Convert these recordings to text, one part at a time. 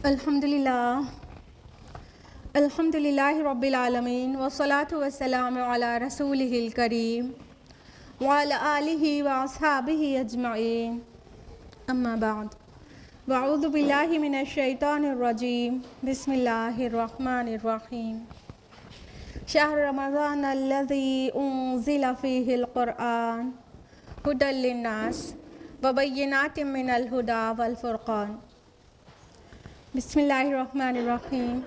الحمدللہ رب العالمین والصلاة والسلام علی رسولہ الکریم وعلی آلہ واصحابہ اجمعین اما بعد واعوذ باللہ من الشیطان الرجیم بسم اللہ الرحمن الرحیم شہر رمضان الذی انزل فیہ القرآن ھدی للناس وبینات من الھدی والفرقان بسم اللہ الرحمن الرحیم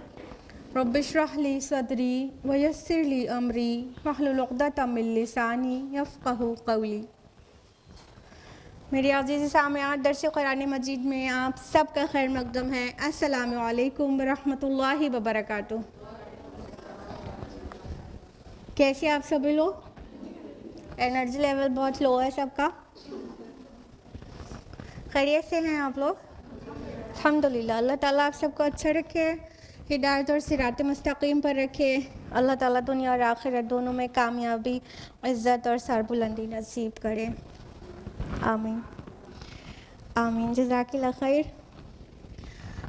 رب اشرح لی صدری ویسر لی امری واحلل عقدۃ من لسانی یفقہوا قولی۔ میری عزیز سامعات، درس قرآن مجید میں آپ سب کا خیر مقدم ہے۔ السلام علیکم ورحمۃ اللہ وبرکاتہ۔ کیسے آپ سبھی لوگ؟ انرجی لیول بہت لو ہے سب کا، خیریت سے ہیں آپ لوگ؟ الحمدللہ۔ اللہ تعالیٰ آپ سب کو اچھا رکھے، ہدایت اور صراط مستقیم پر رکھے۔ اللہ تعالیٰ دنیا اور آخرت دونوں میں کامیابی، عزت اور سربلندی نصیب کرے، آمین آمین۔ جزاک اللہ خیر۔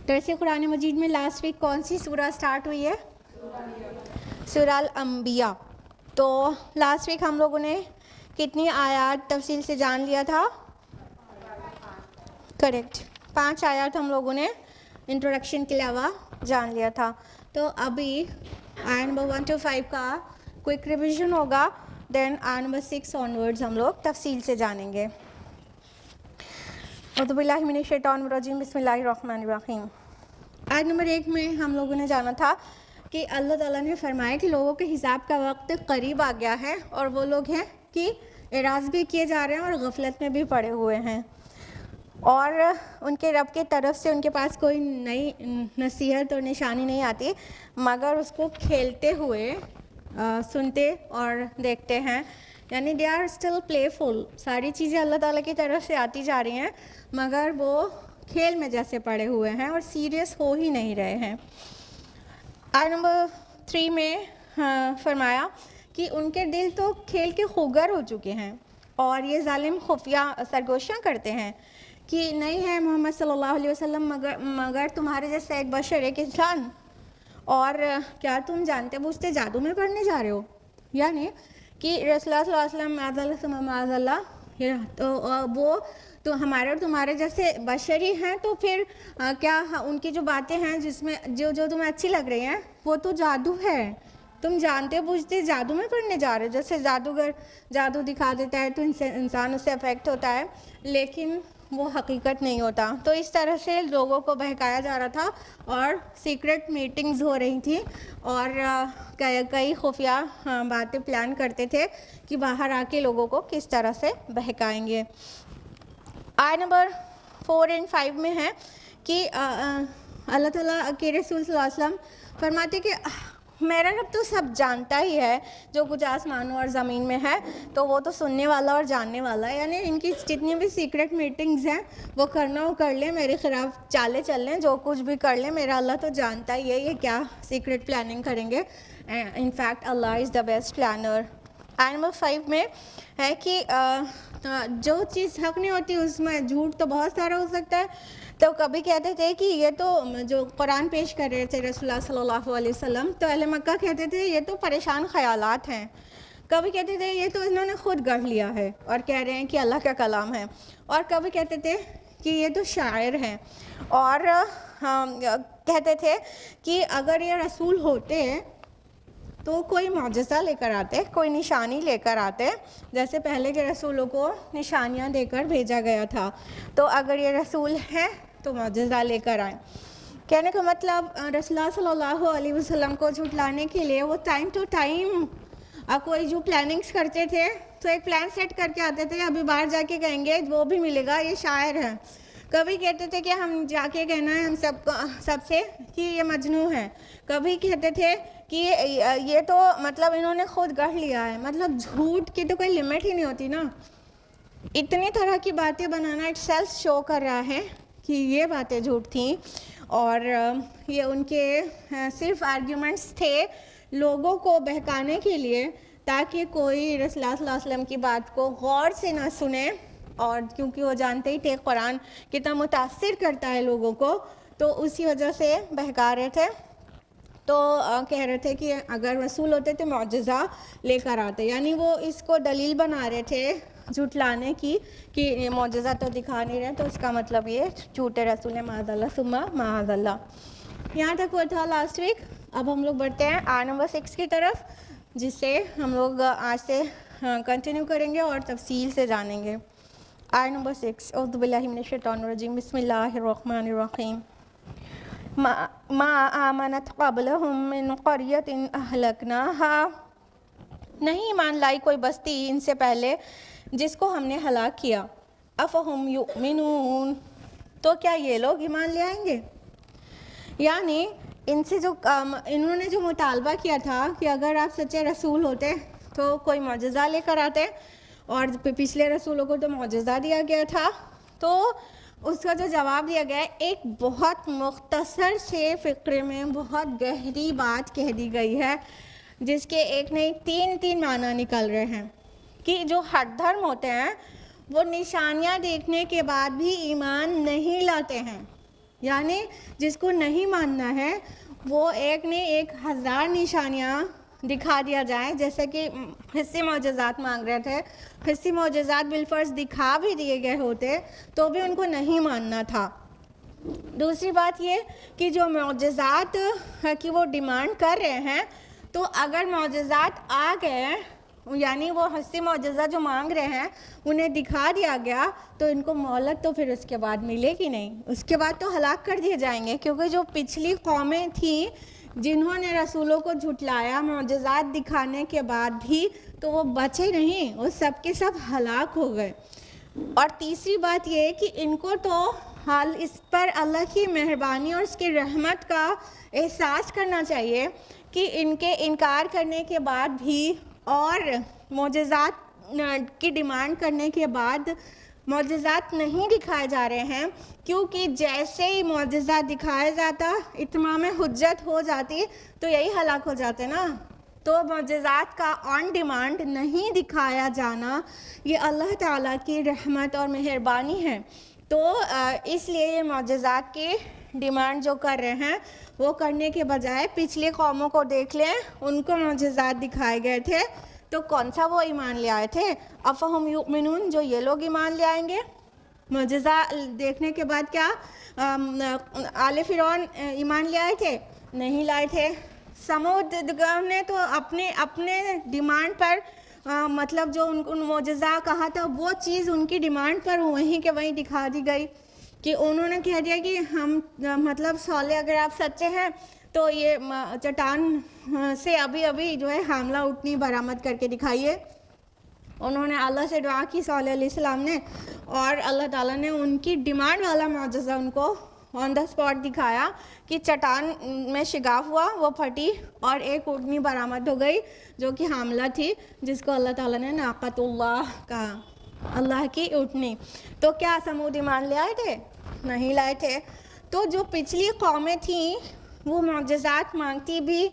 درس قرآن مجید میں لاسٹ ویک کون سی سورہ سٹارٹ ہوئی ہے؟ سورہ الانبیاء۔ تو لاسٹ ویک ہم لوگوں نے کتنی آیات تفصیل سے جان لیا تھا؟ کریکٹ، 5 آیات ہم لوگوں نے انٹروڈکشن کے علاوہ جان لیا تھا۔ تو ابھی آیت نمبر 1 to 5 کا کوئک ریویژن ہوگا، دین آیت نمبر 6 آنورڈز ہم لوگ تفصیل سے جانیں گے۔ اعوذ باللہ من الشیطان الرجیم، بسم اللہ الرحمن الرحیم۔ آیت نمبر 1 میں ہم لوگوں نے جانا تھا کہ اللہ تعالیٰ نے فرمایا کہ لوگوں کے حساب کا وقت قریب آ گیا ہے، اور وہ لوگ ہیں کہ اعراض بھی کیے جا رہے ہیں اور غفلت میں بھی پڑے ہوئے ہیں، اور ان کے رب کے طرف سے ان کے پاس کوئی نئی نصیحت اور نشانی نہیں آتی مگر اس کو کھیلتے ہوئے سنتے اور دیکھتے ہیں، یعنی دے آر اسٹل پلے فل۔ ساری چیزیں اللہ تعالیٰ کی طرف سے آتی جا رہی ہیں مگر وہ کھیل میں جیسے پڑے ہوئے ہیں اور سیریس ہو ہی نہیں رہے ہیں۔ آیت نمبر 3 میں فرمایا کہ ان کے دل تو کھیل کے خوگر ہو چکے ہیں، اور یہ ظالم خفیہ سرگوشیاں کرتے ہیں کہ نہیں ہے محمد صلی اللہ علیہ وسلم مگر تمہارے جیسا ایک بشر، ایک انسان، اور کیا تم جانتے بوجھتے جادو میں پڑھنے جا رہے ہو؟ یعنی کہ رسول اللہ صلی اللہ علیہ وسلم معاذ اللہ معاذ اللہ، تو وہ تو ہمارے اور تمہارے جیسے بشری ہیں، تو پھر کیا ان کی جو باتیں ہیں جس میں جو تمہیں اچھی لگ رہی ہیں وہ تو جادو ہے، تم جانتے بوجھتے جادو میں پڑھنے جا رہے ہو۔ جیسے جادوگر جادو دکھا دیتا ہے تو انسان اس سے افیکٹ ہوتا ہے، لیکن وہ حقیقت نہیں ہوتا۔ تو اس طرح سے لوگوں کو بہکایا جا رہا تھا، اور سیکرٹ میٹنگز ہو رہی تھیں، اور کئی خفیہ باتیں پلان کرتے تھے کہ باہر آ کے لوگوں کو کس طرح سے بہکائیں گے۔ آیت نمبر 4 and 5 میں ہے کہ اللہ تعالیٰ کے رسول صلی اللہ علیہ وسلم فرماتے کہ میرا رب تو سب جانتا ہی ہے، جو کچھ آسمانوں اور زمین میں ہے تو وہ تو سننے والا اور جاننے والا ہے، یعنی ان کی جتنی بھی سیکرٹ میٹنگز ہیں وہ کرنا وہ کر لیں، میرے خلاف چالیں چل لیں، جو کچھ بھی کر لیں، میرا اللہ تو جانتا ہی ہے یہ کیا سیکرٹ پلاننگ کریں گے۔ In fact Allah is the best planner. آیت نمبر 5 میں ہے کہ جو چیز حق نہیں ہوتی اس میں جھوٹ تو بہت سارا ہو سکتا ہے۔ تو کبھی کہتے تھے کہ یہ تو جو قرآن پیش کر رہے تھے رسول اللہ صلی اللہ علیہ وسلم، تو اہل مکہ کہتے تھے یہ تو پریشان خیالات ہیں، کبھی کہتے تھے یہ تو انہوں نے خود گڑھ لیا ہے اور کہہ رہے ہیں کہ اللہ کا کلام ہے، اور کبھی کہتے تھے کہ یہ تو شاعر ہیں، اور کہتے تھے کہ اگر یہ رسول ہوتے تو کوئی معجزہ لے کر آتے، کوئی نشانی لے کر آتے، جیسے پہلے کے رسولوں کو نشانیاں دے کر بھیجا گیا تھا، تو اگر یہ رسول ہیں تو معجزہ لے کر آئیں۔ کہنے کا مطلب رسول اللہ صلی اللہ علیہ وسلم کو جھٹلانے کے لیے وہ ٹائم ٹو ٹائم کوئی جو پلاننگز کرتے تھے تو ایک پلان سیٹ کر کے آتے تھے، ابھی باہر جا کے کہیں گے وہ بھی ملے گا، یہ شاعر ہے۔ کبھی کہتے تھے کہ ہم جا کے کہنا ہے ہم سب سے کہ یہ مجنون ہے، کبھی کہتے تھے کہ یہ تو مطلب انہوں نے خود گڑھ لیا ہے۔ مطلب جھوٹ کی تو کوئی لمٹ ہی نہیں ہوتی نا، اتنی طرح کی باتیں بنانا اٹ سیلف شو کر رہا ہے کہ یہ باتیں جھوٹ تھیں، اور یہ ان کے صرف آرگیومنٹس تھے لوگوں کو بہکانے کے لیے، تاکہ کوئی رسول اللہ صلی اللہ علیہ وسلم کی بات کو غور سے نہ سنے، اور کیونکہ وہ جانتے ہی تھے قرآن کتنا متاثر کرتا ہے لوگوں کو، تو اسی وجہ سے بہکا رہے تھے. تو کہہ رہے تھے کہ اگر رسول ہوتے تو معجزہ لے کر آتے, یعنی وہ اس کو دلیل بنا رہے تھے جھٹلانے کی کہ یہ معجزہ تو دکھا نہیں رہے, تو اس کا مطلب یہ جھوٹے رسول ہیں, معاذ اللہ ثم معاذ اللہ. یہاں تک وہ تھا لاسٹ ویک. اب ہم لوگ بڑھتے ہیں آیت نمبر 6 کی طرف, جس سے ہم لوگ آج سے کنٹینیو کریں گے اور تفصیل سے جانیں گے. آیت نمبر 6, اعوذ باللہ من الشیطان الرجیم, بسم اللہ الرحمن الرحیم. ما آمنت قبلہم من قریۃ اہلکناہا, نہیں ایمان لائی کوئی بستی ان سے پہلے جس کو ہم نے ہلاک کیا. افہم یؤمنون, تو کیا یہ لوگ ایمان لے آئیں گے؟ یعنی ان سے جو انہوں نے جو مطالبہ کیا تھا کہ اگر آپ سچے رسول ہوتے تو کوئی معجزہ لے کر آتے, اور پچھلے رسولوں کو تو معجزہ دیا گیا تھا, تو اس کا جو جواب دیا گیا ہے ایک بہت مختصر سے فقرے میں بہت گہری بات کہہ دی گئی ہے, جس کے ایک نہیں تین معنی نکل رہے ہیں. کہ جو ہٹ دھرم ہوتے ہیں وہ نشانیاں دیکھنے کے بعد بھی ایمان نہیں لاتے ہیں, یعنی جس کو نہیں ماننا ہے وہ ایک نہیں 1000 نشانیاں دکھا دیا جائے, جیسے کہ حصے معجزات مانگ رہے تھے, حصے معجزات بالفرض دکھا بھی دیے گئے ہوتے تو بھی ان کو نہیں ماننا تھا. دوسری بات یہ کہ جو معجزات کی وہ ڈیمانڈ کر رہے ہیں, تو اگر معجزات آ گئے, یعنی وہ حصے معجزہ جو مانگ رہے ہیں انہیں دکھا دیا گیا, تو ان کو مہلت تو پھر اس کے بعد ملے گی نہیں, اس کے بعد تو ہلاک کر دیے جائیں گے. کیونکہ جو پچھلی قومیں تھیں جنہوں نے رسولوں کو جھٹلایا معجزات دکھانے کے بعد بھی, تو وہ بچے نہیں, وہ سب کے سب ہلاک ہو گئے. اور تیسری بات یہ کہ ان کو تو حال اس پر اللہ کی مہربانی اور اس کی رحمت کا احساس کرنا چاہیے کہ ان کے انکار کرنے کے بعد بھی اور معجزات کی ڈیمانڈ کرنے کے بعد معجزات نہیں دکھائے جا رہے ہیں, کیونکہ جیسے ہی معجزات دکھایا جاتا اتمام حجت ہو جاتی تو یہی ہلاک ہو جاتے نا. تو معجزات کا آن ڈیمانڈ نہیں دکھایا جانا یہ اللہ تعالیٰ کی رحمت اور مہربانی ہے. تو اس لیے یہ معجزات کی ڈیمانڈ جو کر رہے ہیں وہ کرنے کے بجائے پچھلی قوموں کو دیکھ لیں, ان کو معجزات دکھائے گئے تھے تو کون سا وہ ایمان لے آئے تھے؟ افہم یؤمنون, جو یہ لوگ ایمان لے آئیں گے. معجزہ دیکھنے کے بعد کیا آل فرعون ایمان لے آئے تھے؟ نہیں لائے تھے. سمود نے تو اپنے ڈیمانڈ پر مطلب جو ان معجزہ کہا تھا وہ چیز ان کی ڈیمانڈ پر وہیں کے وہیں دکھا دی گئی, کہ انہوں نے کہہ دیا کہ ہم مطلب صالح اگر آپ سچے ہیں تو یہ چٹان سے ابھی جو ہے حاملہ اٹھنی برآمد کر کے دکھائیے. انہوں نے اللہ سے دعا کی صالح علیہ السلام نے, اور اللہ تعالیٰ نے ان کی ڈیمانڈ والا معجزہ ان کو آن دا اسپاٹ دکھایا کہ چٹان میں شگاف ہوا, وہ پھٹی اور ایک اٹھنی برآمد ہو گئی جو کہ حاملہ تھی, جس کو اللہ تعالیٰ نے ناقۃ اللہ کہا, اللہ کی اٹھنی. تو کیا سمود ایمان لے آئے تھے؟ نہیں لائے تھے. تو جو پچھلی قومیں تھیں وہ معجزات مانگتی بھی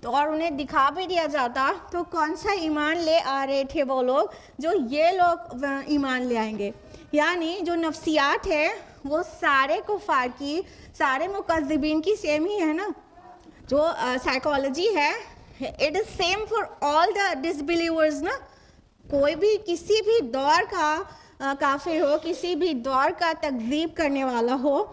اور انہیں دکھا بھی دیا جاتا, تو کون سا ایمان لے آ رہے تھے وہ لوگ جو یہ لوگ ایمان لے آئیں گے؟ یعنی جو نفسیات ہے وہ سارے کفار کی, سارے مکذبین کی سیم ہی ہے نا. جو سائیکالوجی ہے it is same for all دا ڈسبلیورز نا. کوئی بھی کسی بھی دور کا کافر ہو, کسی بھی دور کا تکذیب کرنے والا ہو,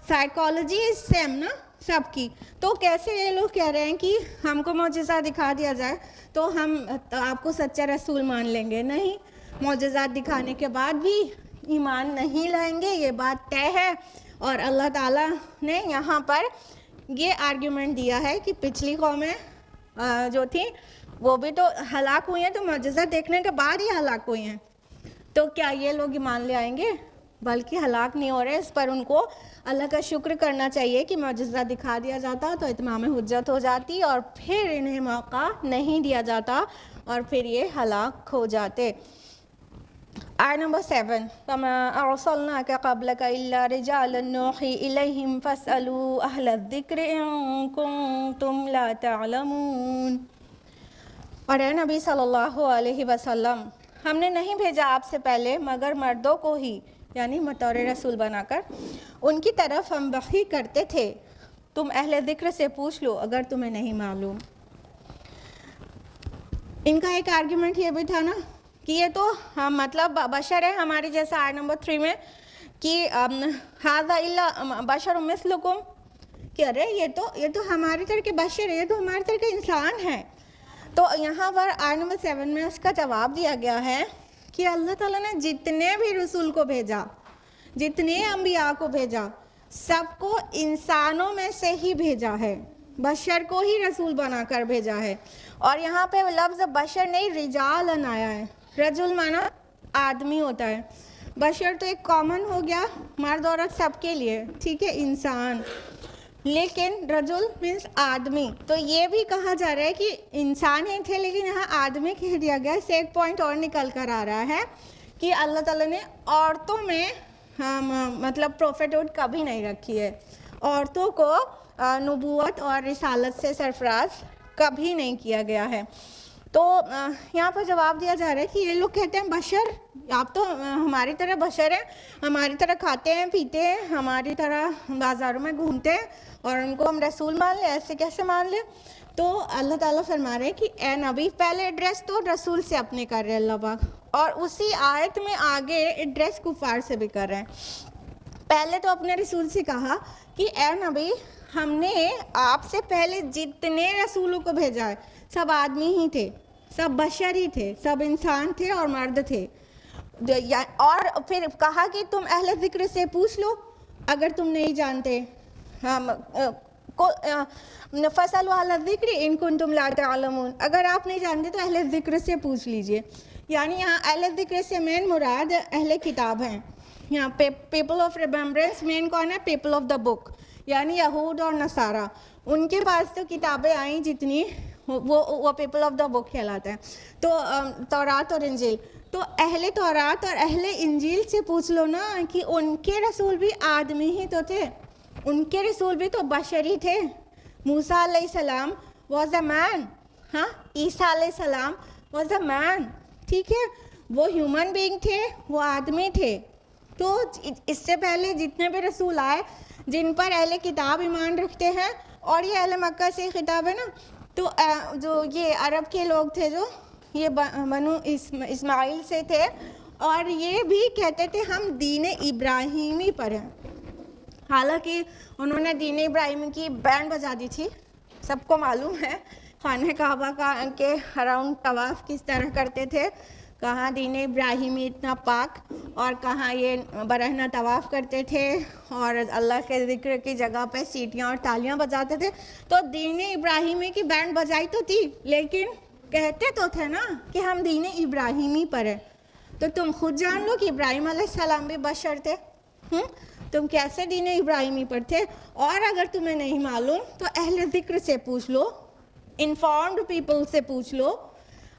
سائیکالوجی از سیم نا سب کی. تو کیسے یہ لوگ کہہ رہے ہیں کہ ہم کو معجزہ دکھا دیا جائے تو ہم آپ کو سچا رسول مان لیں گے؟ نہیں, معجزات دکھانے کے بعد بھی ایمان نہیں لائیں گے, یہ بات طے ہے. اور اللہ تعالیٰ نے یہاں پر یہ آرگیومنٹ دیا ہے کہ پچھلی قومیں جو تھیں وہ بھی تو ہلاک ہوئی ہیں, تو معجزہ دیکھنے کے بعد ہی ہلاک ہوئی ہیں. تو کیا یہ لوگ ایمان لے آئیں گے؟ بلکہ ہلاک نہیں ہو رہے. اس پر ان کو اللہ کا شکر کرنا چاہیے کہ معجزہ دکھا دیا جاتا تو اتمام حجت ہو جاتی, اور پھر انہیں موقع نہیں دیا جاتا اور پھر یہ ہلاک ہو جاتے. آیت نمبر 7, فَمَا أَرْسَلْنَاكَ قَبْلَكَ إِلَّا رِجَالًا نُوحِي إِلَيْهِمْ فَاسْأَلُوا أَهْلَ الذِّكْرِ إِن كُنتُمْ لَا تَعْلَمُونَ. اور اے نبی صلی اللہ علیہ وسلم, ہم نے نہیں بھیجا آپ سے پہلے مگر مردوں کو ہی, یعنی بطور رسول بنا کر ان کی طرف ہم وحی کرتے تھے. تم اہل ذکر سے پوچھ لو اگر تمہیں نہیں معلوم. ان کا ایک آرگیومنٹ یہ بھی تھا نا کہ یہ تو مطلب بشر ہے ہمارے جیسا. آیت نمبر 3 میں کہ ھذا الا بشر مثلکم, کہ ارے یہ تو ہماری طرح کے بشر ہے, یہ تو ہماری طرح کے انسان ہے. تو یہاں پر آیت نمبر 7 میں اس کا جواب دیا گیا ہے کہ اللہ تعالیٰ نے جتنے بھی رسول کو بھیجا, جتنے انبیاء کو بھیجا, سب کو انسانوں میں سے ہی بھیجا ہے, بشر کو ہی رسول بنا کر بھیجا ہے. اور یہاں پہ لفظ بشر نہیں رجالن آیا ہے. رجل مانا آدمی ہوتا ہے, بشر تو ایک کامن ہو گیا, مرد عورت سب کے لیے, ٹھیک ہے, انسان. لیکن رجل مینس آدمی, تو یہ بھی کہا جا رہا ہے کہ انسان ہی تھے لیکن یہاں آدمی کہہ دیا گیا. اس سے ایک پوائنٹ اور نکل کر آ رہا ہے کہ اللہ تعالیٰ نے عورتوں میں مطلب پروفیٹہڈ کبھی نہیں رکھی ہے, عورتوں کو نبوت اور رسالت سے سرفراز کبھی نہیں کیا گیا ہے. تو یہاں پر جواب دیا جا رہا ہے کہ یہ لوگ کہتے ہیں بشر, آپ تو ہماری طرح بشر ہیں, ہماری طرح کھاتے ہیں پیتے ہیں, ہماری طرح بازاروں میں گھومتے ہیں, اور ان کو ہم رسول مان لیں, ایسے کیسے مان لیں؟ تو اللہ تعالیٰ فرما رہے ہیں کہ اے نبی, پہلے ایڈریس تو رسول سے اپنے کر رہے اللہ پاک, اور اسی آیت میں آگے ایڈریس کفار سے بھی کر رہے ہیں. پہلے تو اپنے رسول سے کہا کہ اے نبی, ہم نے آپ سے پہلے جتنے رسولوں کو بھیجا ہے سب آدمی ہی تھے, سب بشر ہی تھے, سب انسان تھے اور مرد تھے. اور پھر کہا کہ تم اہل ذکر سے پوچھ لو اگر تم نہیں جانتے. فَاسْأَلُوا أَهْلَ الذِّكْرِ إِن كُنتُمْ لَا تَعْلَمُونَ, اگر آپ نہیں جانتے تو اہل ذکر سے پوچھ لیجئے. یعنی یہاں اہل ذکر سے مین مراد اہل کتاب ہیں. یہاں پیپل آف ریمبرنس مین کون ہے؟ پیپل آف دا بک, یعنی یہود اور نصارہ. ان کے پاس تو کتابیں آئیں جتنی, وہ پیپل آف دا بک کہلاتے ہیں. تو تورات اور انجیل, تو اہل تورات اور اہل انجیل سے پوچھ لو نا کہ ان کے رسول بھی آدمی ہی تو تھے, ان کے رسول بھی تو بشر ہی تھے. موسیٰ علیہ السلام واز اے مین, ہاں, عیسیٰ علیہ السلام واز اے مین, ٹھیک ہے, وہ ہیومن بینگ تھے, وہ آدمی تھے. تو اس سے پہلے جتنے بھی رسول آئے جن پر اہل کتاب ایمان رکھتے ہیں, اور یہ اہل مکہ سے خطاب ہے نا, تو جو یہ عرب کے لوگ تھے جو یہ بنو اسماعیل سے تھے, اور یہ بھی کہتے تھے ہم دین ابراہیمی پر ہیں. حالانکہ انہوں نے دین ابراہیمی کی بینڈ بجا دی تھی, سب کو معلوم ہے خانہ کعبہ کے اراؤنڈ طواف کس طرح کرتے تھے, کہاں دین ابراہیمی اتنا پاک, اور کہاں یہ برہنہ طواف کرتے تھے, اور اللہ کے ذکر کی جگہ پہ سیٹیاں اور تالیاں بجاتے تھے. تو دین ابراہیمی کی بینڈ بجائی تو تھی, لیکن کہتے تو تھے نا کہ ہم دین ابراہیمی پر ہیں. تو تم خود جان لو کہ ابراہیم علیہ السلام بھی بشر تھے, تم کیسے دین ابراہیمی پر تھے؟ اور اگر تمہیں نہیں معلوم تو اہل ذکر سے پوچھ لو, انفارمڈ پیپل سے پوچھ لو,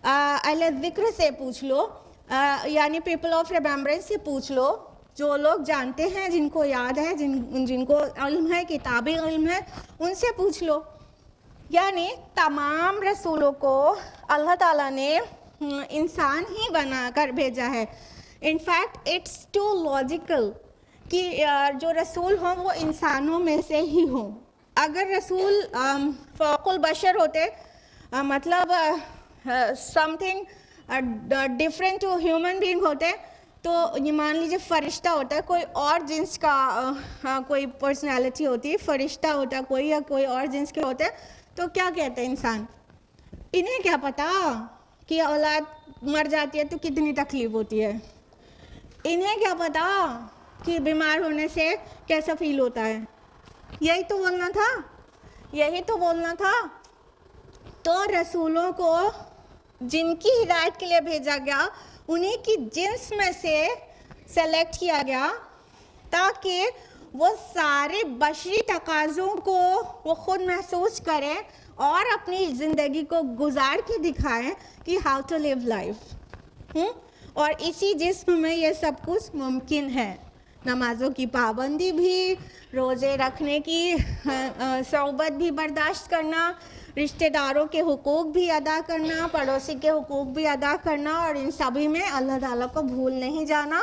اہل ذکر سے پوچھ لو, یعنی پیپل آف ریمبرنس سے پوچھ لو, جو لوگ جانتے ہیں, جن کو یاد ہے, جن کو علم ہے, کتابی علم ہے, ان سے پوچھ لو. یعنی تمام رسولوں کو اللہ تعالیٰ نے انسان ہی بنا کر بھیجا ہے. انفیکٹ اٹس ٹو لاجیکل کہ جو رسول ہوں وہ انسانوں میں سے ہی ہوں. اگر رسول فوق البشر ہوتے, مطلب something different to human being ہوتے, تو یہ مان لیجیے فرشتہ ہوتا ہے, کوئی اور جنس کا کوئی پرسنالٹی ہوتی, فرشتہ ہوتا کوئی یا کوئی اور جنس کے ہوتے, تو کیا کہتے ہیں انسان, انہیں کیا پتا کہ اولاد مر جاتی ہے تو کتنی تکلیف ہوتی ہے, انہیں کیا پتا کہ بیمار ہونے سے کیسا فیل ہوتا ہے. یہی تو بولنا تھا, یہی تو بولنا تھا. تو رسولوں کو جن کی ہدایت کے لیے بھیجا گیا انہیں کی جنس میں سے سلیکٹ کیا گیا, تاکہ وہ سارے بشری تقاضوں کو وہ خود محسوس کریں اور اپنی زندگی کو گزار کے دکھائیں کہ ہاؤ ٹو لیو لائف. اور اسی جسم میں یہ سب کچھ ممکن ہے. نمازوں کی پابندی بھی, روزے رکھنے کی صحبت بھی برداشت کرنا, رشتہ داروں کے حقوق بھی ادا کرنا, پڑوسی کے حقوق بھی ادا کرنا, اور ان سبھی میں اللہ تعالیٰ کو بھول نہیں جانا,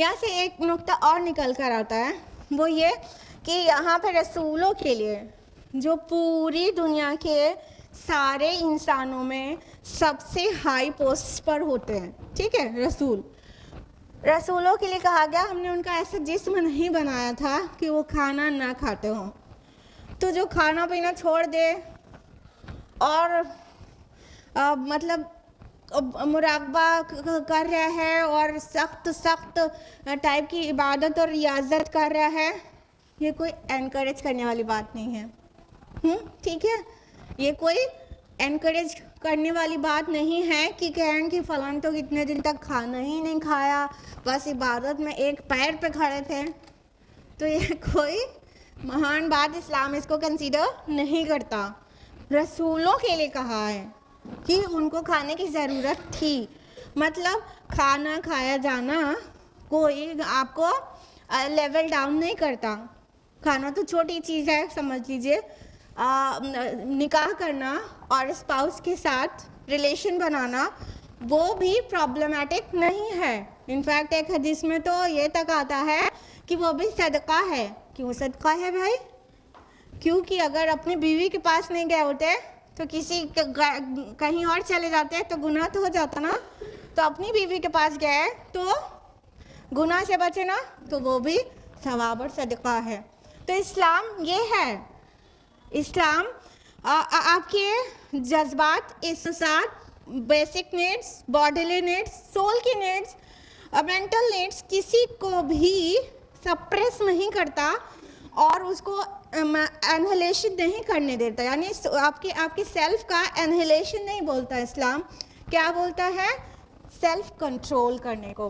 یہاں سے ایک نقطہ اور نکل کر آتا ہے، وہ یہ کہ یہاں پہ رسولوں کے لیے جو پوری دنیا کے سارے انسانوں میں سب سے ہائی پوسٹ پر ہوتے ہیں، ٹھیک ہے، رسولوں کے لیے کہا گیا ہم نے ان کا ایسا جسم نہیں بنایا تھا کہ وہ کھانا نہ کھاتے ہوں. تو جو کھانا پینا چھوڑ دے اور مطلب مراقبہ کر رہا ہے اور سخت ٹائپ کی عبادت اور ریاضت کر رہا ہے، یہ کوئی انکریج کرنے والی بات نہیں ہے. ٹھیک ہے، یہ کوئی انکریج کرنے والی بات نہیں ہے کہ کہیں کہ فلاں تو کتنے دن تک کھانا ہی نہیں کھایا، بس عبادت میں ایک پیر پہ کھڑے تھے. تو یہ کوئی مہان بات اسلام اس کو کنسیڈر نہیں کرتا. رسولوں کے لیے کہا ہے کہ ان کو کھانے کی ضرورت تھی، مطلب کھانا کھایا جانا کوئی آپ کو لیول ڈاؤن نہیں کرتا. کھانا تو چھوٹی چیز ہے، سمجھ لیجئے. نکاح کرنا اور اسپاؤس کے ساتھ ریلیشن بنانا وہ بھی پرابلمٹک نہیں ہے. انفیکٹ ایک حدیث میں تو یہ تک آتا ہے کہ وہ بھی صدقہ ہے. کیوں صدقہ ہے بھائی؟ کیونکہ اگر اپنی بیوی کے پاس نہیں گئے ہوتے تو کسی کہیں اور چلے جاتے تو گناہ تو ہو جاتا نا. تو اپنی بیوی کے پاس گئے تو گناہ سے بچے نا، تو وہ بھی ثواب اور صدقہ ہے. تو اسلام یہ ہے، اسلام آپ کے جذبات، احساسات، basic needs, bodily needs, civil کی نیڈس، مینٹل نیڈس کسی کو بھی سپریس نہیں کرتا اور اس کو انہیلیشن نہیں کرنے دیتا. یعنی آپ کی سیلف کا انہیلیشن نہیں بولتا اسلام. کیا بولتا ہے؟ سیلف کنٹرول کرنے کو،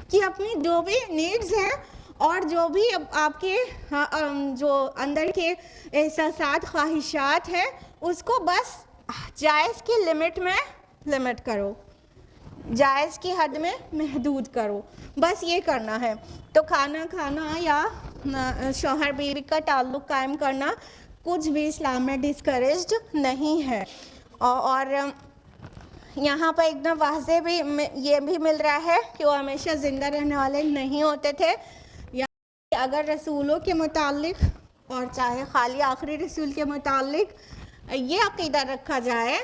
کہ اپنی جو بھی نیڈز ہیں اور جو بھی آپ کے جو اندر کے احساسات، خواہشات ہیں، اس کو بس جائز کی لمٹ میں لمٹ کرو، جائز کی حد میں محدود کرو، بس یہ کرنا ہے. تو کھانا یا شوہر بیوی کا تعلق قائم کرنا کچھ بھی اسلام میں ڈسکریجڈ نہیں ہے. اور یہاں پر ایک دم واضح بھی یہ بھی مل رہا ہے کہ وہ ہمیشہ زندہ رہنے والے نہیں ہوتے تھے. اگر رسولوں کے متعلق اور چاہے خالی آخری رسول کے متعلق یہ عقیدہ رکھا جائے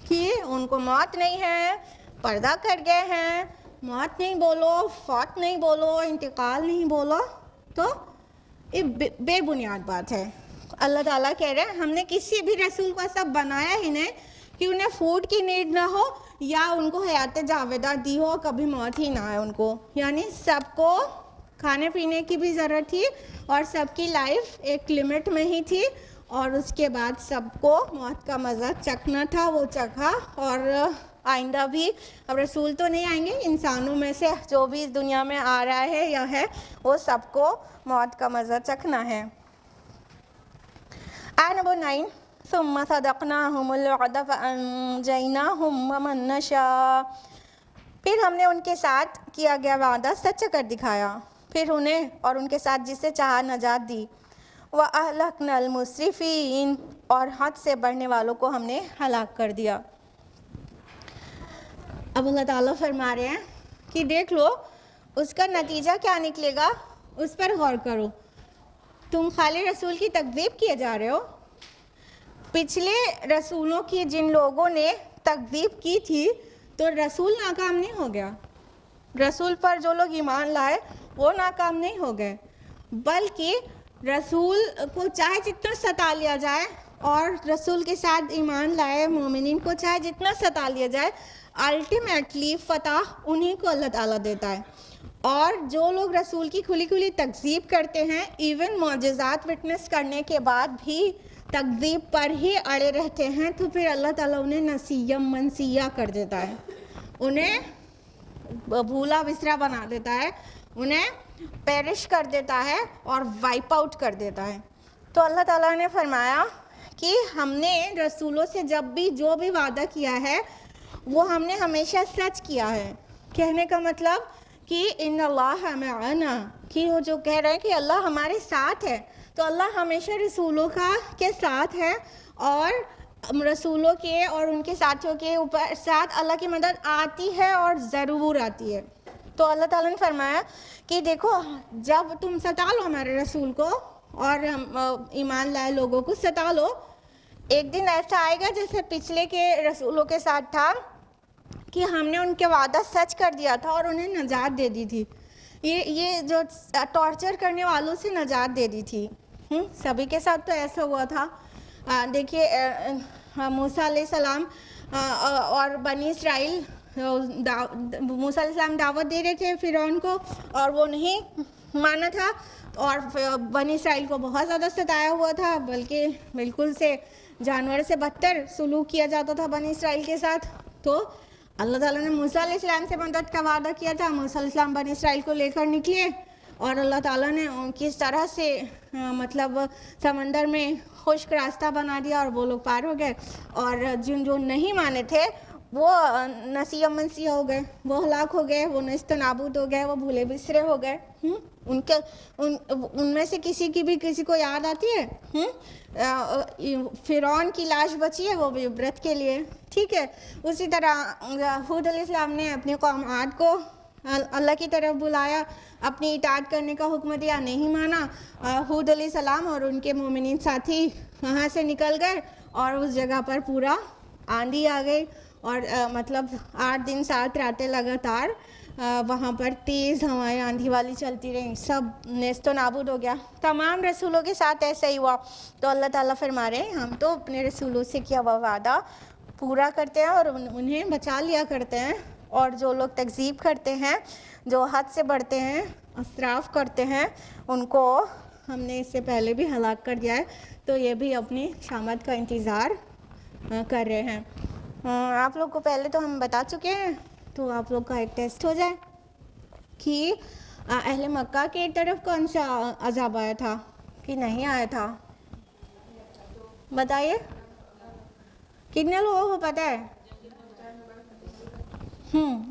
کہ ان کو موت نہیں ہے، پردہ کر گئے ہیں، موت نہیں بولو، فوت نہیں بولو، انتقال نہیں بولو، تو یہ بے بنیاد بات ہے. اللہ تعالیٰ کہہ رہے ہیں ہم نے کسی بھی رسول کو ایسا بنایا ہی نہیں کہ انہیں فوڈ کی نیڈ نہ ہو یا ان کو حیات جاویدہ دی ہو، کبھی موت ہی نہ آئے ان کو. یعنی سب کو کھانے پینے کی بھی ضرورت تھی اور سب کی لائف ایک لمٹ میں ہی تھی، اور اس کے بعد سب کو موت کا مزہ چکھنا تھا، وہ چکھا. اور آئندہ بھی اب رسول تو نہیں آئیں گے، انسانوں میں سے جو بھی اس دنیا میں آ رہا ہے یا ہے وہ سب کو موت کا مزہ چکھنا ہے. آیت نمبر 9 ثم صدقناہم الوعد فانجیناہم ومن نشاء. پھر ہم نے ان کے ساتھ کیا گیا وعدہ سچا کر دکھایا، پھر انہیں اور ان کے ساتھ جسے چاہا نجات دی. وَأَهْلَكْنَا الْمُسْرِفِينَ، اور حد سے بڑھنے والوں کو ہم نے ہلاک کر دیا. اب اللہ تعالیٰ فرما رہے ہیں کہ دیکھ لو اس کا نتیجہ کیا نکلے گا، اس پر غور کرو. تم خالی رسول کی تکذیب کیے جا رہے ہو. پچھلے رسولوں کی جن لوگوں نے تکذیب کی تھی تو رسول ناکام نہیں ہو گیا، رسول پر جو لوگ ایمان لائے وہ ناکام نہیں ہو گئے، بلکہ رسول کو چاہے جتنا ستا لیا جائے اور رسول کے ساتھ ایمان لائے مومنین کو چاہے جتنا ستا لیا جائے، الٹیمیٹلی فتح انہی کو اللہ تعالیٰ دیتا ہے. اور جو لوگ رسول کی کھلی کھلی تکذیب کرتے ہیں، ایون معجزات وٹنس کرنے کے بعد بھی تکذیب پر ہی اڑے رہتے ہیں، تو پھر اللہ تعالیٰ انہیں نسیم منسیہ کر دیتا ہے، انہیں بھولا بسرا بنا دیتا ہے، انہیں پیرش کر دیتا ہے اور وائپ آؤٹ کر دیتا ہے. تو اللہ تعالیٰ نے فرمایا کہ ہم نے رسولوں سے جب بھی جو بھی وعدہ کیا ہے وہ ہم نے ہمیشہ سچ کیا ہے. کہنے کا مطلب کہ ان اللہ معنا، کہ وہ جو کہہ رہے ہیں کہ اللہ ہمارے ساتھ ہے، تو اللہ ہمیشہ رسولوں کے ساتھ ہے، اور رسولوں کے اور ان کے ساتھیوں کے اوپر ساتھ اللہ کی مدد آتی ہے اور ضرور آتی ہے. تو اللہ تعالیٰ نے فرمایا کہ دیکھو جب تم ستا لو ہمارے رسول کو اور ایمان لائے لوگوں کو ستا لو، ایک دن ایسا آئے گا جیسے پچھلے کے رسولوں کے ساتھ تھا کہ ہم نے ان کے وعدہ سچ کر دیا تھا اور انہیں نجات دے دی تھی. یہ جو ٹارچر کرنے والوں سے نجات دے دی تھی. سبھی کے ساتھ تو ایسا ہوا تھا. دیکھیے موسیٰ علیہ السلام اور بنی اسرائیل، موسیٰ علیہ السلام دعوت دے رہے تھے فرعون کو اور وہ نہیں مانا تھا، اور بنی اسرائیل کو بہت زیادہ ستایا ہوا تھا، بلکہ بالکل سے جانور سے بدتر سلوک کیا جاتا تھا بنی اسرائیل کے ساتھ. تو اللہ تعالیٰ نے موسیٰ علیہ السلام سے مدد کا وعدہ کیا تھا. موسیٰ علیہ السلام بنی اسرائیل کو لے کر نکلے اور اللہ تعالیٰ نے کس طرح سے مطلب سمندر میں خشک راستہ بنا دیا اور وہ لوگ پار ہو گئے، اور جو نہیں مانے تھے وہ نسیہ منسیہ ہو گئے، وہ ہلاک ہو گئے، وہ نیست و نابود ہو گئے، وہ بھولے بسرے ہو گئے. ان میں سے کسی کو یاد آتی ہے؟ فرعون کی لاش بچی ہے، وہ بھی عبرت کے لیے. ٹھیک ہے. اسی طرح ہود علیہ السلام نے اپنی قوم عاد کو اللہ کی طرف بلایا، اپنی اطاعت کرنے کا حکم دیا، نہیں مانا. ہود علیہ السلام اور ان کے مومنین ساتھی وہاں سے نکل گئے اور اس جگہ پر پورا آندھی آ گئی، اور مطلب 8 دن 7 راتیں لگاتار وہاں پر تیز ہوائیں آندھی والی چلتی رہیں، سب نیست و نابود ہو گیا. تمام رسولوں کے ساتھ ایسا ہی ہوا. تو اللہ تعالیٰ فرما رہے ہیں ہم تو اپنے رسولوں سے کیا ہوا وعدہ پورا کرتے ہیں اور انہیں بچا لیا کرتے ہیں، اور جو لوگ تکذیب کرتے ہیں، جو حد سے بڑھتے ہیں، اسراف کرتے ہیں، ان کو ہم نے اس سے پہلے بھی ہلاک کر دیا ہے. تو یہ بھی اپنی شامت کا انتظار کر رہے ہیں. آپ لوگ کو پہلے تو ہم بتا چکے ہیں، تو آپ لوگ کا ایک ٹیسٹ ہو جائے کہ اہل مکہ کے طرف کون سا عذاب آیا تھا کہ نہیں آیا تھا؟ بتائیے کتنے لوگوں کو پتہ ہے؟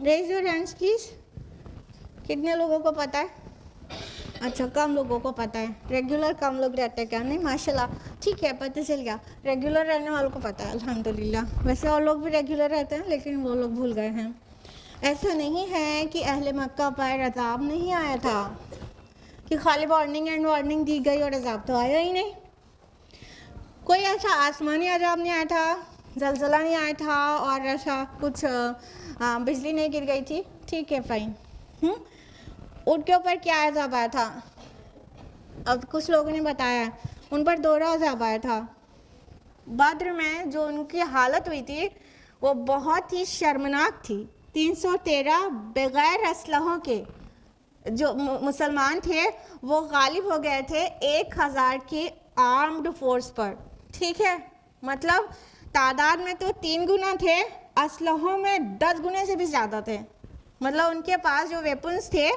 Raise your hands please. کتنے لوگوں کو پتہ ہے؟ اچھا کم لوگوں کو پتہ ہے. ریگولر کم لوگ رہتے ہیں کیا؟ نہیں ماشاءاللہ ٹھیک ہے پتہ چل گیا. ریگولر رہنے والوں کو پتہ ہے الحمدللہ. ویسے اور لوگ بھی ریگولر رہتے ہیں لیکن وہ لوگ بھول گئے ہیں. ایسا نہیں ہے کہ اہل مکہ پر عذاب نہیں آیا تھا، کہ خالی وارننگ اینڈ وارننگ دی گئی اور عذاب تو آیا ہی نہیں. کوئی ایسا آسمانی عذاب نہیں آیا تھا، زلزلہ نہیں آیا تھا، اور ایسا کچھ بجلی نہیں گر گئی تھی. ٹھیک ہے فائن. ان کے اوپر کیا عذاب آیا تھا؟ اب کچھ لوگوں نے بتایا ان پر دوہرا عذاب آیا تھا. بدر میں جو ان کی حالت ہوئی تھی وہ بہت ہی شرمناک تھی. 313 بغیر اسلحوں کے جو مسلمان تھے وہ غالب ہو گئے تھے 1000 کی آرمڈ فورس پر. ٹھیک ہے، مطلب تعداد میں تو 3 گنا تھے، اسلحوں میں 10 گنے سے بھی زیادہ تھے. مطلب ان کے پاس جو ویپنز تھے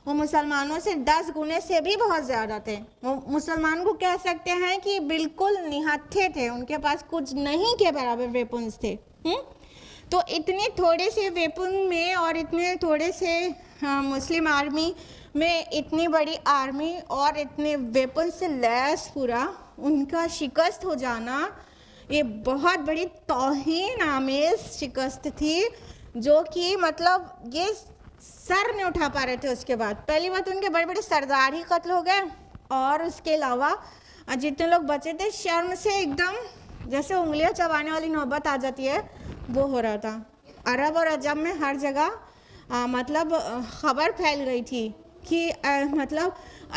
وہ مسلمانوں سے 10 گنے سے بھی بہت زیادہ تھے. وہ مسلمان کو کہہ سکتے ہیں کہ بالکل نہتھے تھے، ان کے پاس کچھ نہیں کے برابر ویپنز تھے. تو اتنے تھوڑے سے ویپن میں اور اتنے تھوڑے سے مسلم آرمی میں اتنی بڑی آرمی اور اتنے ویپن سے لیس پورا ان کا شکست ہو جانا، یہ بہت بڑی توہین آمیز شکست تھی، جو کہ مطلب یہ سر نہیں اٹھا پا رہے تھے. اس کے بعد پہلی بات ان کے بڑے بڑے سردار ہی قتل ہو گئے، اور اس کے علاوہ جتنے لوگ بچے تھے شرم سے ایک دم جیسے انگلیاں چبانے والی نوبت آ جاتی ہے وہ ہو رہا تھا. عرب اور عجم میں ہر جگہ مطلب خبر پھیل گئی تھی کہ مطلب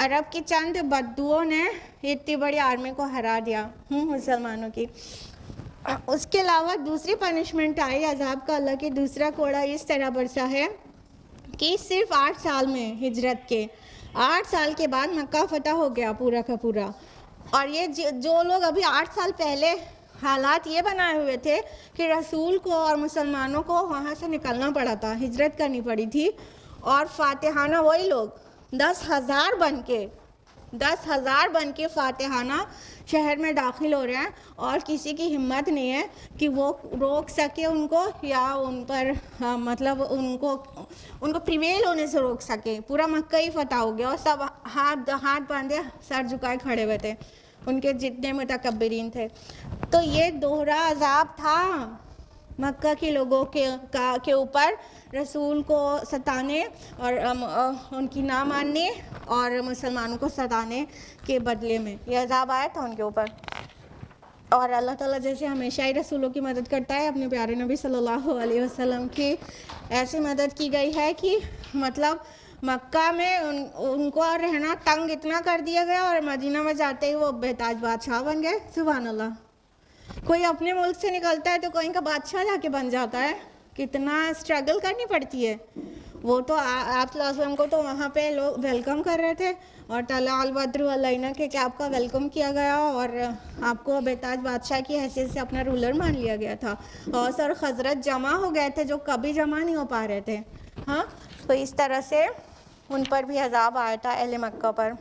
عرب کی چند بدوؤں نے اتنی بڑی آرمی کو ہرا دیا مسلمانوں کی. اس کے علاوہ دوسری پنشمنٹ آئی عذاب کا. اللہ کی دوسرا کوڑا اس طرح برسا ہے کہ صرف 8 سال میں ہجرت کے 8 سال کے بعد مکہ فتح ہو گیا پورا کا پورا. اور یہ جو لوگ ابھی 8 سال پہلے حالات یہ بنائے ہوئے تھے کہ رسول کو اور مسلمانوں کو وہاں سے نکلنا پڑا تھا، ہجرت کرنی پڑی تھی، اور فاتحانہ وہی لوگ 10,000 بن کے فاتحانہ شہر میں داخل ہو رہے ہیں، اور کسی کی ہمت نہیں ہے کہ وہ روک سکے ان کو یا ان پر مطلب ان کو پریویل ہونے سے روک سکے. پورا مکہ ہی فتح ہو گیا اور سب ہاتھ باندھے سر جھکائے کھڑے ہوئے تھے ان کے جتنے متکبرین تھے. تو یہ دوہرا عذاب تھا. مکہ کے لوگوں کے اوپر رسول کو ستانے اور ان کی نہ ماننے اور مسلمانوں کو ستانے کے بدلے میں یہ عذاب آیا تھا ان کے اوپر. اور اللہ تعالیٰ جیسے ہمیشہ ہی رسولوں کی مدد کرتا ہے، اپنے پیارے نبی صلی اللہ علیہ وسلم کی ایسی مدد کی گئی ہے کہ مطلب مکہ میں ان کو رہنا تنگ اتنا کر دیا گیا اور مدینہ میں جاتے ہی وہ بہتاج بادشاہ بن گئے. سبحان اللہ. کوئی اپنے ملک سے نکلتا ہے تو کوئی کا بادشاہ جا کے بن جاتا ہے. کتنا اسٹرگل کرنی پڑتی ہے. وہ تو آپ صلی اللہ علیہ وسلم کو تو وہاں پہ لوگ ویلکم کر رہے تھے اور طلع البدر علینا کہ آپ کا ویلکم کیا گیا اور آپ کو بہتاج بادشاہ کی حیثیت سے اپنا رولر مان لیا گیا تھا. اوس اور خزرج جمع ہو گئے تھے جو کبھی جمع نہیں ہو پا رہے تھے. ہاں، تو اس طرح سے ان پر بھی عذاب آیا تھا اہل مکہ پر.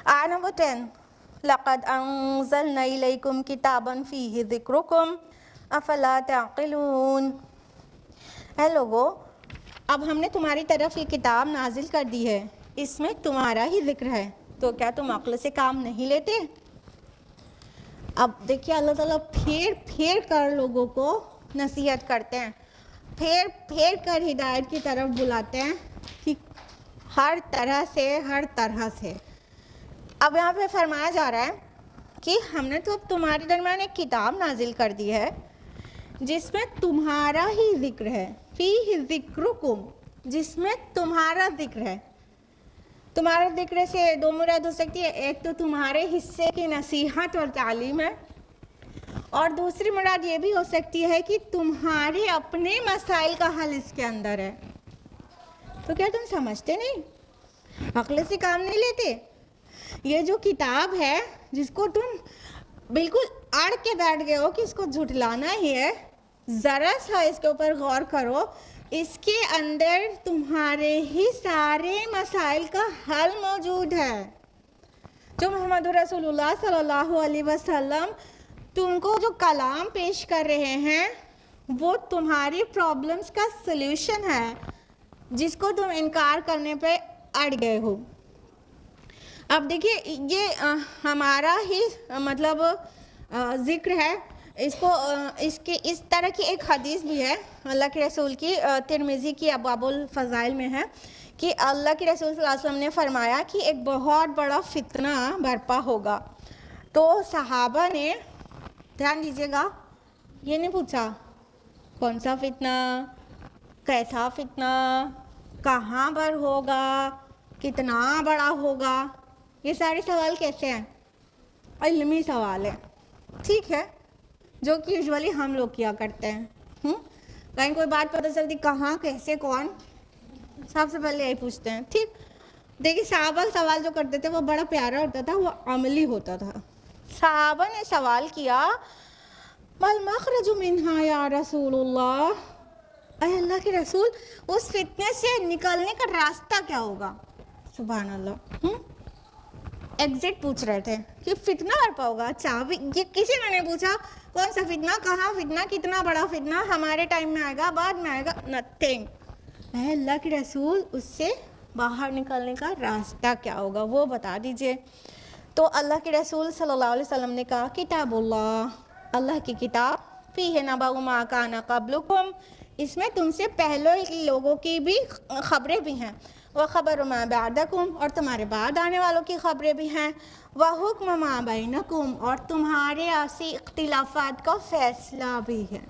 آیت نمبر 10 لقد انزلنا الیکم کتابا فیہ ذکرکم افلا تعقلون. اے لوگو، اب ہم نے تمہاری طرف یہ کتاب نازل کر دی ہے، اس میں تمہارا ہی ذکر ہے، تو کیا تم عقل سے کام نہیں لیتے؟ اب دیکھیے اللہ تعالیٰ پھیر کر لوگوں کو نصیحت کرتے ہیں، پھیر کر ہدایت کی طرف بلاتے ہیں کہ ہر طرح سے. اب یہاں پہ فرمایا جا رہا ہے کہ ہم نے تو اب تمہارے درمیان ایک کتاب نازل کر دی ہے جس میں تمہارا ہی ذکر ہے. فیہ ذکرکم، جس میں تمہارا ذکر ہے. تمہارا ذکر سے دو مراد ہو سکتی ہے، ایک تو تمہارے حصے کی نصیحت اور تعلیم ہے، اور دوسری مراد یہ بھی ہو سکتی ہے کہ تمہارے اپنے مسائل کا حل اس کے اندر ہے. تو کیا تم سمجھتے نہیں؟ عقل سے کام نہیں لیتے؟ یہ جو کتاب ہے جس کو تم بالکل اڑ کے بیٹھ گئے ہو کہ اس کو جھٹلانا ہی ہے، ذرا سا اس کے اوپر غور کرو، اس کے اندر تمہارے ہی سارے مسائل کا حل موجود ہے. جو محمد رسول اللہ صلی اللہ علیہ وسلم تم کو جو کلام پیش کر رہے ہیں وہ تمہاری پرابلمز کا سلیوشن ہے جس کو تم انکار کرنے پہ اڑ گئے ہو. اب دیکھیے یہ ہمارا ہی مطلب ذکر ہے. اس طرح کی ایک حدیث بھی ہے اللہ کے رسول کی، ترمذی کی ابواب الفضائل میں ہے کہ اللہ کے رسول صلی اللہ علیہ وسلم نے فرمایا کہ ایک بہت بڑا فتنہ برپا ہوگا. تو صحابہ نے دھیان دیجیے گا، یہ نہیں پوچھا کون سا فتنہ، کیسا فتنہ، کہاں پر ہوگا، کتنا بڑا ہوگا. یہ سارے سوال کیسے ہیں؟ علمی سوال ہے، ٹھیک ہے، جو کہ یوزولی ہم لوگ کیا کرتے ہیں. کہیں کوئی بات پتہ چلتی کہاں، کیسے، کون، سب سے پہلے یہی پوچھتے ہیں. ٹھیک، دیکھیے صحابہ سوال جو کرتے تھے وہ بڑا پیارا ہوتا تھا، وہ عملی ہوتا تھا. صحابہ نے سوال کیا مل مخرج منہا یا رسول اللہ، اے اللہ کے رسول اس فتنے سے نکلنے کا راستہ کیا ہوگا؟ سبحان اللہ. ایگزٹ پوچھ رہے تھے کہ فتنہ برپا ہوگا. اچھا، یہ کسی نے نہیں پوچھا کون سا فتنہ، کہاں فتنہ، کتنا بڑا فتنہ، ہمارے ٹائم میں آئے گا، بعد میں آئے گا، نتھنگ. اے اللہ کے رسول اس سے باہر نکلنے کا راستہ کیا ہوگا وہ بتا دیجئے. تو اللہ کے رسول صلی اللہ علیہ وسلم نے کہا کتاب اللہ کی کتاب، فیہ نبأ ما کان قبلکم، اس میں تم سے پہلے لوگوں کی بھی خبریں بھی ہیں، وخبر ما بعدکم، اور تمہارے بعد آنے والوں کی خبریں بھی ہیں، وحکم ما بینکم، اور تمہارے آپسی اختلافات کا فیصلہ بھی ہے.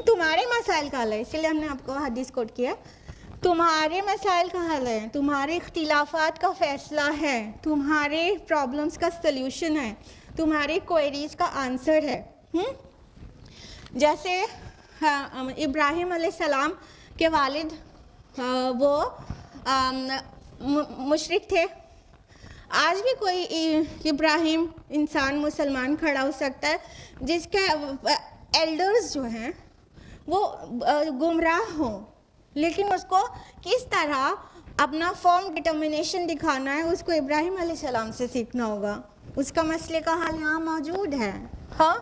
تمہارے مسائل کا حل ہے، اس لیے ہم نے آپ کو حدیث کوٹ کیا، تمہارے مسائل کا حل ہے، تمہارے اختلافات کا فیصلہ ہے، تمہارے پرابلمز کا سلیوشن ہے، تمہاری کوئریز کا آنسر ہے. جیسے ابراہیم علیہ السلام کے والد وہ مشرک تھے. آج بھی کوئی ابراہیم انسان مسلمان کھڑا ہو سکتا ہے جس کے ایلڈرز جو ہیں وہ گمراہ ہوں، لیکن اس کو کس طرح اپنا فارم ڈٹرمنیشن دکھانا ہے اس کو ابراہیم علیہ السلام سے سیکھنا ہوگا. اس کا مسئلے کا حل یہاں موجود ہے. ہاں،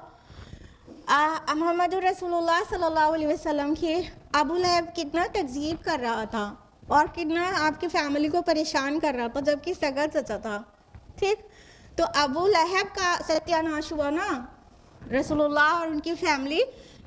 محمد رسول اللہ صلی اللہ علیہ وسلم کی ابو لہب کتنا تکذیب کر رہا تھا اور کتنا آپ کی فیملی کو پریشان کر رہا تھا جبکہ سگا چچا تھا. ٹھیک، تو ابو لہب کا ستیہ ناش ہوا نا، رسول اللہ اور ان کی فیملی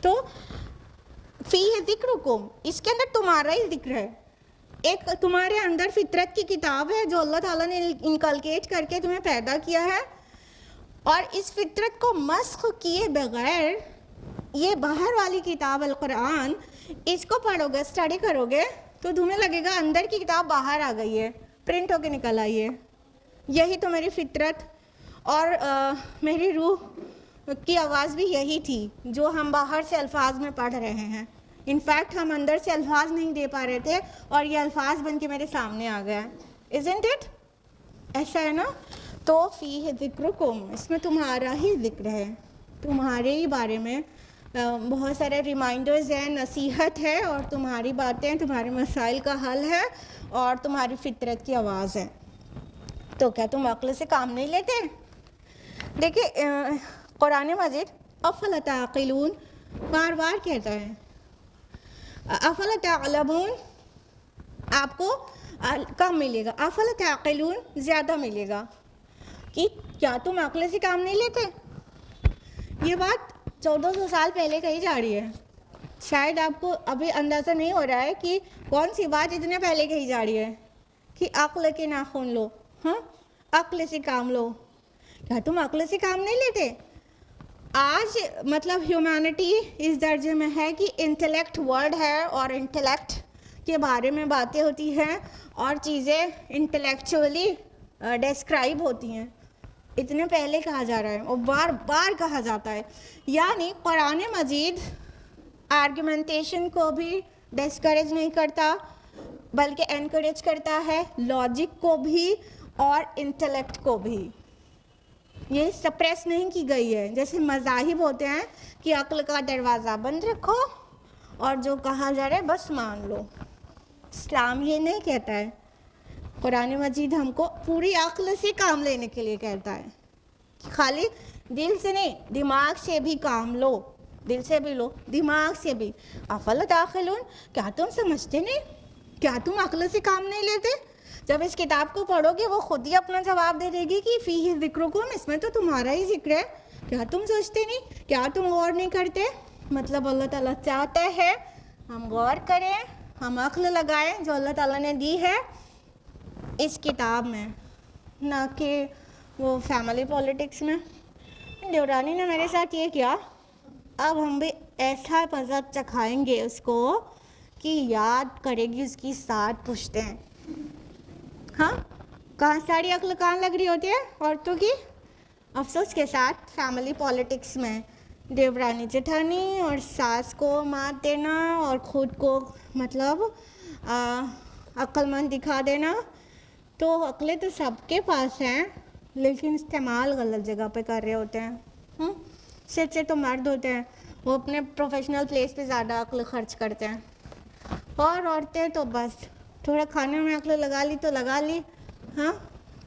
تو فی ہے ذکرکم، اس کے اندر تمہارا ہی ذکر ہے. ایک تمہارے اندر فطرت کی کتاب ہے جو اللہ تعالیٰ نے انکلکیٹ کر کے تمہیں پیدا کیا ہے، اور اس فطرت کو مسخ کیے بغیر یہ باہر والی کتاب القرآن اس کو پڑھو گے، اسٹڈی کرو گے تو تمہیں لگے گا اندر کی کتاب باہر آ گئی ہے، پرنٹ ہو کے نکل آئی ہے. یہی تو میری فطرت اور میری روح کی آواز بھی یہی تھی جو ہم باہر سے الفاظ میں پڑھ رہے ہیں. انفیکٹ ہم اندر سے الفاظ نہیں دے پا رہے تھے اور یہ الفاظ بن کے میرے سامنے آ گیا. Isn't it؟ ایسا ہے نا. تو فیہ ذکرکم، اس میں تمہارا ہی ذکر ہے، تمہارے ہی بارے میں بہت سارے ریمائنڈرز ہیں، نصیحت ہے، اور تمہاری باتیں، تمہارے مسائل کا حل ہے، اور تمہاری فطرت کی آواز ہے. تو کیا تم عقل سے کام نہیں لیتے؟ دیکھیے قرآن مجید افلا تعقلون بار بار کہتا ہے. افلا تعلمون آپ کو کم ملے گا، افلا تعقلون زیادہ ملے گا. کہ کیا تم عقل سے کام نہیں لیتے؟ یہ بات 1400 سال پہلے کہی جا رہی ہے. شاید آپ کو ابھی اندازہ نہیں ہو رہا ہے کہ کون سی بات اتنے پہلے کہی جا رہی ہے کہ عقل کے ناخن لو، ہاں عقل سے کام لو. کیا تم عقل سے کام نہیں لیتے؟ آج مطلب ہیومینٹی اس درجے میں ہے کہ انٹلیکٹ ورڈ ہے، اور انٹلیکٹ کے بارے میں باتیں ہوتی ہیں اور چیزیں انٹلیکچولی ڈسکرائب ہوتی ہیں. اتنے پہلے کہا جا رہا ہے اور بار بار کہا جاتا ہے. یعنی قرآن مجید آرگومنٹیشن کو بھی ڈسکریج نہیں کرتا بلکہ انکریج کرتا ہے، لاجک کو بھی اور انٹلیکٹ کو بھی. یہ سپریس نہیں کی گئی ہے جیسے مذاہب ہوتے ہیں کہ عقل کا دروازہ بند رکھو اور جو کہا جا رہا ہے بس مان لو. اسلام یہ نہیں کہتا ہے. قرآن مجید ہم کو پوری عقل سے کام لینے کے لیے کہتا ہے. خالی دل سے نہیں، دماغ سے بھی کام لو، دل سے بھی لو، دماغ سے بھی. افلا تعقلون، کیا تم سمجھتے نہیں؟ کیا تم عقل سے کام نہیں لیتے؟ جب اس کتاب کو پڑھو گے وہ خود ہی اپنا جواب دے دے گی کہ فیہ ذکرکم، اس میں تو تمہارا ہی ذکر ہے. کیا تم سوچتے نہیں؟ کیا تم غور نہیں کرتے؟ مطلب اللہ تعالیٰ چاہتا ہے ہم غور کریں، ہم عقل لگائیں جو اللہ تعالیٰ نے دی ہے اس کتاب میں، نہ کہ وہ فیملی پولیٹکس میں. دیورانی نے میرے ساتھ یہ کیا، اب ہم بھی ایسا مزہ چکھائیں گے اس کو کہ یاد کرے گی اس کی 7 پشتیں. ہاں کہاں ساری عقل کہاں لگ رہی ہوتی ہے عورتوں کی؟ افسوس کے ساتھ فیملی پولیٹکس میں دیورانی جٹھانی اور ساس کو مات دینا اور خود کو مطلب عقل مند دکھا دینا. تو عقلیں تو سب کے پاس ہیں لیکن استعمال غلط جگہ پہ کر رہے ہوتے ہیں. سچے تو مرد ہوتے ہیں، وہ اپنے پروفیشنل پلیس پہ زیادہ عقل خرچ کرتے ہیں، اور عورتیں تو بس تھوڑا کھانے میں عقل لگا لی تو لگا لی، ہاں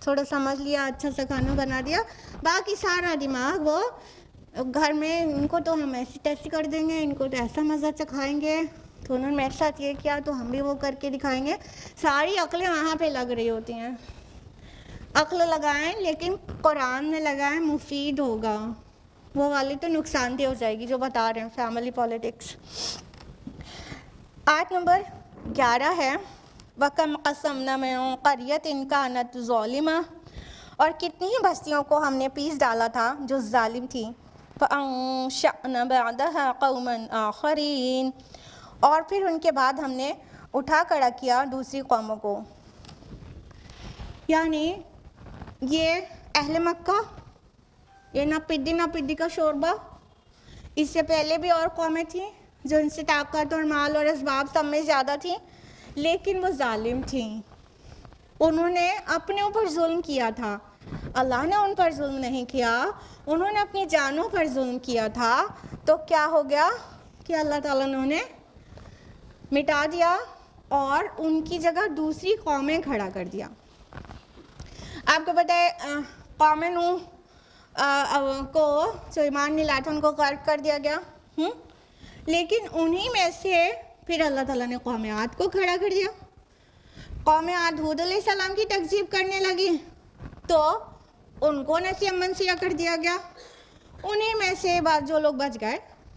تھوڑا سمجھ لیا، اچھا سا کھانا بنا دیا، باقی سارا دماغ وہ گھر میں ان کو تو ہم ایسی ٹیسٹ کر دیں گے، ان کو تو ایسا مزہ چکھائیں گے، تو انہوں نے میرے ساتھ یہ کیا تو ہم بھی وہ کر کے دکھائیں گے. ساری عقلیں وہاں پہ لگ رہی ہوتی ہیں. عقل لگائیں لیکن قرآن میں لگائیں، مفید ہوگا. وہ والی تو نقصان دہ ہو جائے گی جو بتا رہے ہیں فیملی پولیٹکس. آیت نمبر 11 ہے وَكَمْ قَسَمْنَا مِن قَرْيَةٍ كَانَتْ ظَالِمَةً، اور کتنی ہی بستیوں کو ہم نے پیس ڈالا تھا جو ظالم تھی. فَأَنشَأْنَا بَعْدَهَا قَوْمًا آخَرِينَ، اور پھر ان کے بعد ہم نے اٹھا کھڑا کیا دوسری قوموں کو. یعنی یہ اہل مکہ، یہ نہ پدی کا شوربہ، اس سے پہلے بھی اور قومیں تھیں جو ان سے طاقت اور مال اور اسباب سب میں زیادہ تھیں لیکن وہ ظالم تھیں. انہوں نے اپنے اوپر ظلم کیا تھا، اللہ نے ان پر ظلم نہیں کیا، انہوں نے اپنی جانوں پر ظلم کیا تھا. تو کیا ہو گیا کہ اللہ تعالیٰ نے انہیں مٹا دیا اور ان کی جگہ دوسری قومیں کھڑا کر دیا. آپ کو پتہ ہے قوم نوح کو جو ایمان نہیں لائے تھے ان کو غرق کر دیا گیا، لیکن انہی میں سے پھر اللہ تعالیٰ نے قوم عاد کو کھڑا کر دیا. قوم عاد ہود علیہ السلام کی تکذیب کرنے لگی تو ان کو نسیہ منسیہ کر دیا گیا. انہی میں سے بعد جو لوگ بچ گئے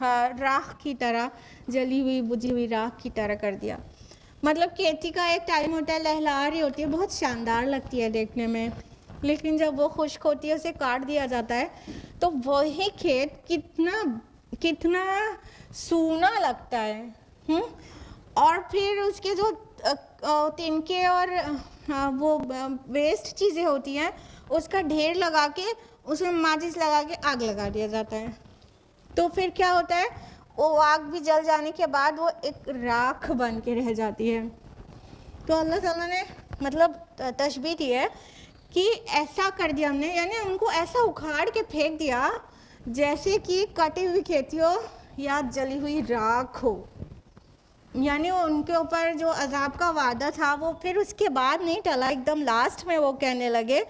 راکھ کی طرح، جلی ہوئی بجھی ہوئی راکھ کی طرح کر دیا۔ مطلب کھیتی کا ایک ٹائم ہوتا ہے، لہلا رہی ہوتی ہے، بہت شاندار لگتی ہے دیکھنے میں، لیکن جب وہ خشک ہوتی ہے، اسے کاٹ دیا جاتا ہے، تو وہی کھیت کتنا سونا لگتا ہے۔ اور پھر اس کے جو تنکے اور وہ ویسٹ چیزیں ہوتی ہیں، اس کا ڈھیر لگا کے، اس میں ماچس لگا کے آگ لگا دیا جاتا ہے، تو پھر کیا ہوتا ہے، وہ آگ بھی جل جانے کے بعد وہ ایک راکھ بن کے رہ جاتی ہے۔ تو اللہ تعالیٰ نے مطلب تشبیہ دی ہے کہ ایسا کر دیا ہم نے، یعنی ان کو ایسا اکھاڑ کے پھینک دیا جیسے کہ کٹی ہوئی کھیتی ہو یا جلی ہوئی راکھ ہو۔ یعنی ان کے اوپر جو عذاب کا وعدہ تھا وہ پھر اس کے بعد نہیں ٹلا، ایک دم لاسٹ میں وہ کہنے لگے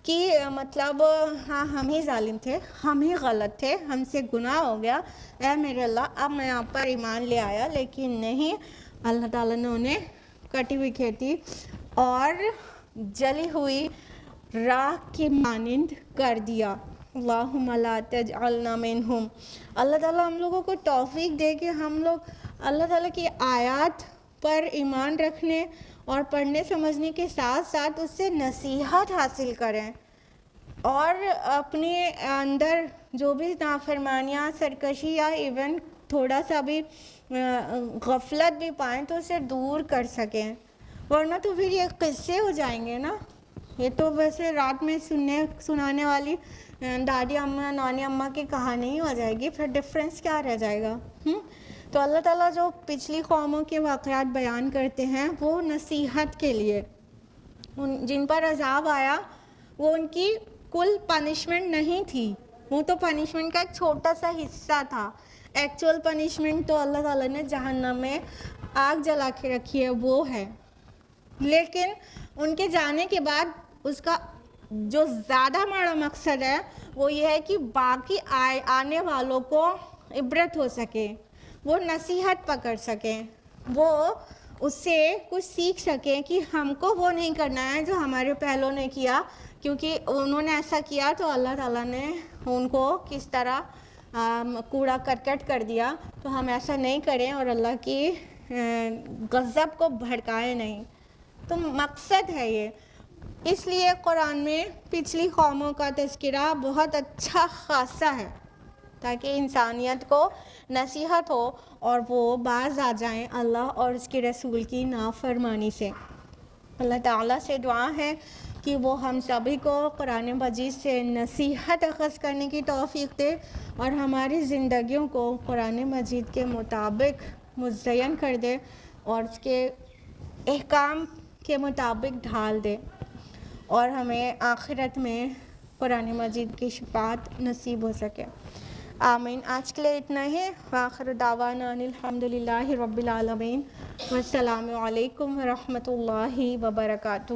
کہ مطلب ہاں ہم ہی ظالم تھے، ہم ہی غلط تھے، ہم سے گناہ ہو گیا، اے میرے اللہ اب میں آپ پر ایمان لے آیا، لیکن نہیں، اللہ تعالیٰ نے انہیں کٹی ہوئی کھیتی اور جلی ہوئی راکھ کے مانند کر دیا۔ اللہم لا تجعلنا منہم۔ اللہ تعالیٰ ہم لوگوں کو توفیق دے کہ ہم لوگ اللہ تعالیٰ کی آیات پر ایمان رکھنے اور پڑھنے سمجھنے کے ساتھ ساتھ اس سے نصیحت حاصل کریں، اور اپنے اندر جو بھی نافرمانیاں، سرکشی یا ایون تھوڑا سا بھی غفلت بھی پائیں تو اسے دور کر سکیں، ورنہ تو پھر یہ قصے ہو جائیں گے نا۔ یہ تو ویسے رات میں سنانے والی دادی اماں نانی اماں کی کہانی ہی ہو جائے گی، پھر ڈفرینس کیا رہ جائے گا؟ تو اللہ تعالیٰ جو پچھلی قوموں کے واقعات بیان کرتے ہیں وہ نصیحت کے لیے، جن پر عذاب آیا وہ ان کی کل پنشمنٹ نہیں تھی، وہ تو پنشمنٹ کا ایک چھوٹا سا حصہ تھا۔ ایکچول پنشمنٹ تو اللہ تعالیٰ نے جہنم میں آگ جلا کے رکھی ہے، وہ ہے، لیکن ان کے جانے کے بعد اس کا جو زیادہ بڑا مقصد ہے وہ یہ ہے کہ باقی آنے والوں کو عبرت ہو سکے، وہ نصیحت پکڑ سکیں، وہ اس سے کچھ سیکھ سکیں کہ ہم کو وہ نہیں کرنا ہے جو ہمارے پہلوں نے کیا، کیونکہ انہوں نے ایسا کیا تو اللہ تعالیٰ نے ان کو کس طرح کوڑا کرکٹ کر دیا، تو ہم ایسا نہیں کریں اور اللہ کی غضب کو بھڑکائیں نہیں۔ تو مقصد ہے یہ، اس لیے قرآن میں پچھلی قوموں کا تذکرہ بہت اچھا خاصا ہے، تاکہ انسانیت کو نصیحت ہو اور وہ باز آ جائیں اللہ اور اس کے رسول کی نافرمانی سے۔ اللہ تعالیٰ سے دعا ہے کہ وہ ہم سبھی کو قرآن مجید سے نصیحت اخذ کرنے کی توفیق دے اور ہماری زندگیوں کو قرآن مجید کے مطابق مزین کر دے اور اس کے احکام کے مطابق ڈھال دے، اور ہمیں آخرت میں قرآن مجید کی شفاعت نصیب ہو سکے۔ آمین۔ آج کے لیے اتنا ہی، وآخر دعوانا ان الحمدللہ رب العالمین، والسلام علیکم ورحمۃ اللہ وبرکاتہ۔